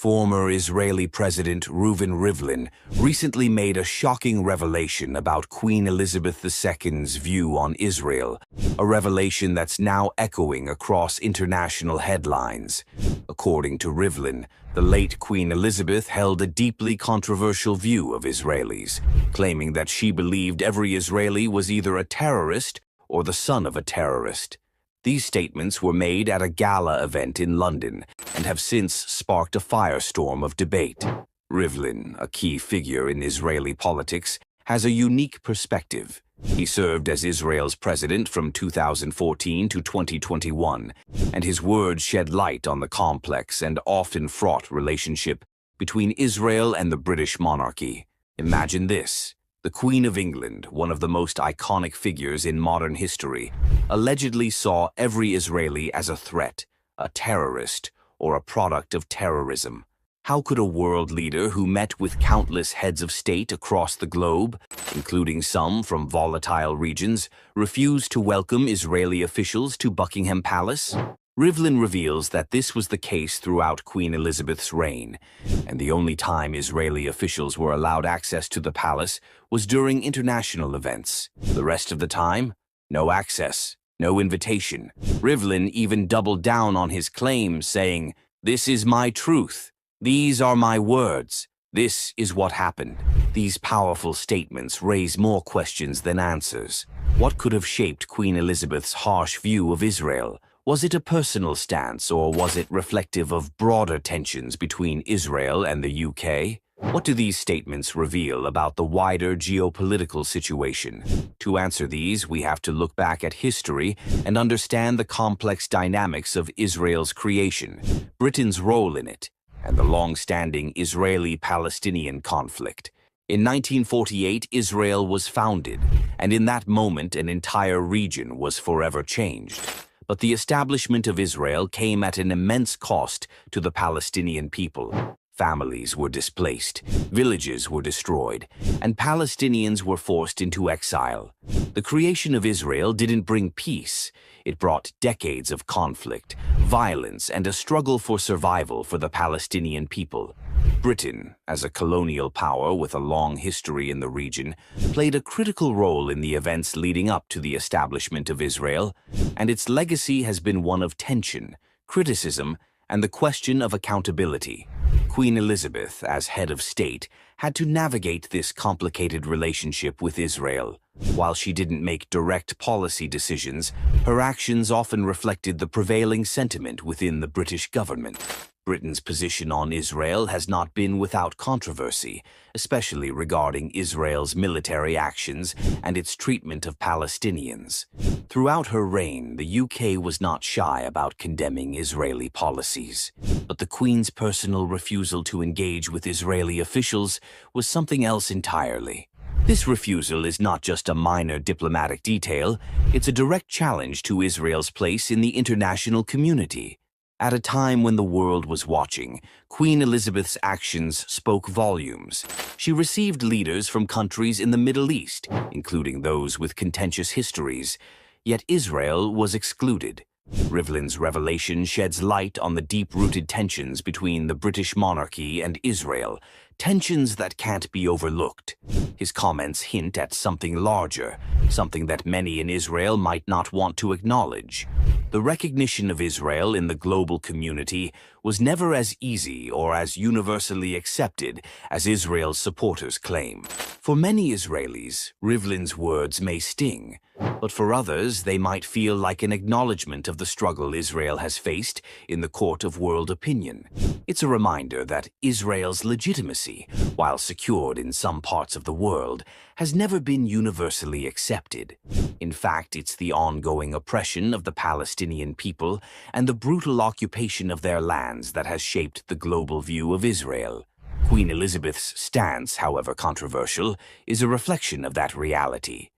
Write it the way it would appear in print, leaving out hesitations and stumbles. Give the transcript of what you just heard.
Former Israeli President Ruben Rivlin recently made a shocking revelation about Queen Elizabeth II's view on Israel, a revelation that's now echoing across international headlines. According to Rivlin, the late Queen Elizabeth held a deeply controversial view of Israelis, claiming that she believed every Israeli was either a terrorist or the son of a terrorist. These statements were made at a gala event in London and have since sparked a firestorm of debate. Rivlin, a key figure in Israeli politics, has a unique perspective. He served as Israel's president from 2014 to 2021, and his words shed light on the complex and often fraught relationship between Israel and the British monarchy. Imagine this. The Queen of England, one of the most iconic figures in modern history, allegedly saw every Israeli as a threat, a terrorist, or a product of terrorism. How could a world leader who met with countless heads of state across the globe, including some from volatile regions, refuse to welcome Israeli officials to Buckingham Palace? Rivlin reveals that this was the case throughout Queen Elizabeth's reign, and the only time Israeli officials were allowed access to the palace was during international events. The rest of the time, no access, no invitation. Rivlin even doubled down on his claims, saying, "This is my truth. These are my words. This is what happened." These powerful statements raise more questions than answers. What could have shaped Queen Elizabeth's harsh view of Israel? Was it a personal stance, or was it reflective of broader tensions between Israel and the UK? What do these statements reveal about the wider geopolitical situation? To answer these, we have to look back at history and understand the complex dynamics of Israel's creation, Britain's role in it, and the long-standing Israeli-Palestinian conflict. In 1948, Israel was founded, and in that moment, an entire region was forever changed. But the establishment of Israel came at an immense cost to the Palestinian people. Families were displaced, villages were destroyed, and Palestinians were forced into exile. The creation of Israel didn't bring peace. It brought decades of conflict, violence, and a struggle for survival for the Palestinian people. Britain, as a colonial power with a long history in the region, played a critical role in the events leading up to the establishment of Israel, and its legacy has been one of tension, criticism, and the question of accountability. Queen Elizabeth, as head of state, had to navigate this complicated relationship with Israel. While she didn't make direct policy decisions, her actions often reflected the prevailing sentiment within the British government. Britain's position on Israel has not been without controversy, especially regarding Israel's military actions and its treatment of Palestinians. Throughout her reign, the UK was not shy about condemning Israeli policies, but the Queen's personal refusal to engage with Israeli officials was something else entirely. This refusal is not just a minor diplomatic detail, it's a direct challenge to Israel's place in the international community. At a time when the world was watching, Queen Elizabeth's actions spoke volumes. She received leaders from countries in the Middle East, including those with contentious histories, yet Israel was excluded. Rivlin's revelation sheds light on the deep-rooted tensions between the British monarchy and Israel, tensions that can't be overlooked. His comments hint at something larger, something that many in Israel might not want to acknowledge. The recognition of Israel in the global community was never as easy or as universally accepted as Israel's supporters claim. For many Israelis, Rivlin's words may sting, but for others they might feel like an acknowledgement of the struggle Israel has faced in the court of world opinion. It's a reminder that Israel's legitimacy, while secured in some parts of the world, has never been universally accepted. In fact, it's the ongoing oppression of the Palestinian people and the brutal occupation of their lands that has shaped the global view of Israel. Queen Elizabeth's stance, however controversial, is a reflection of that reality.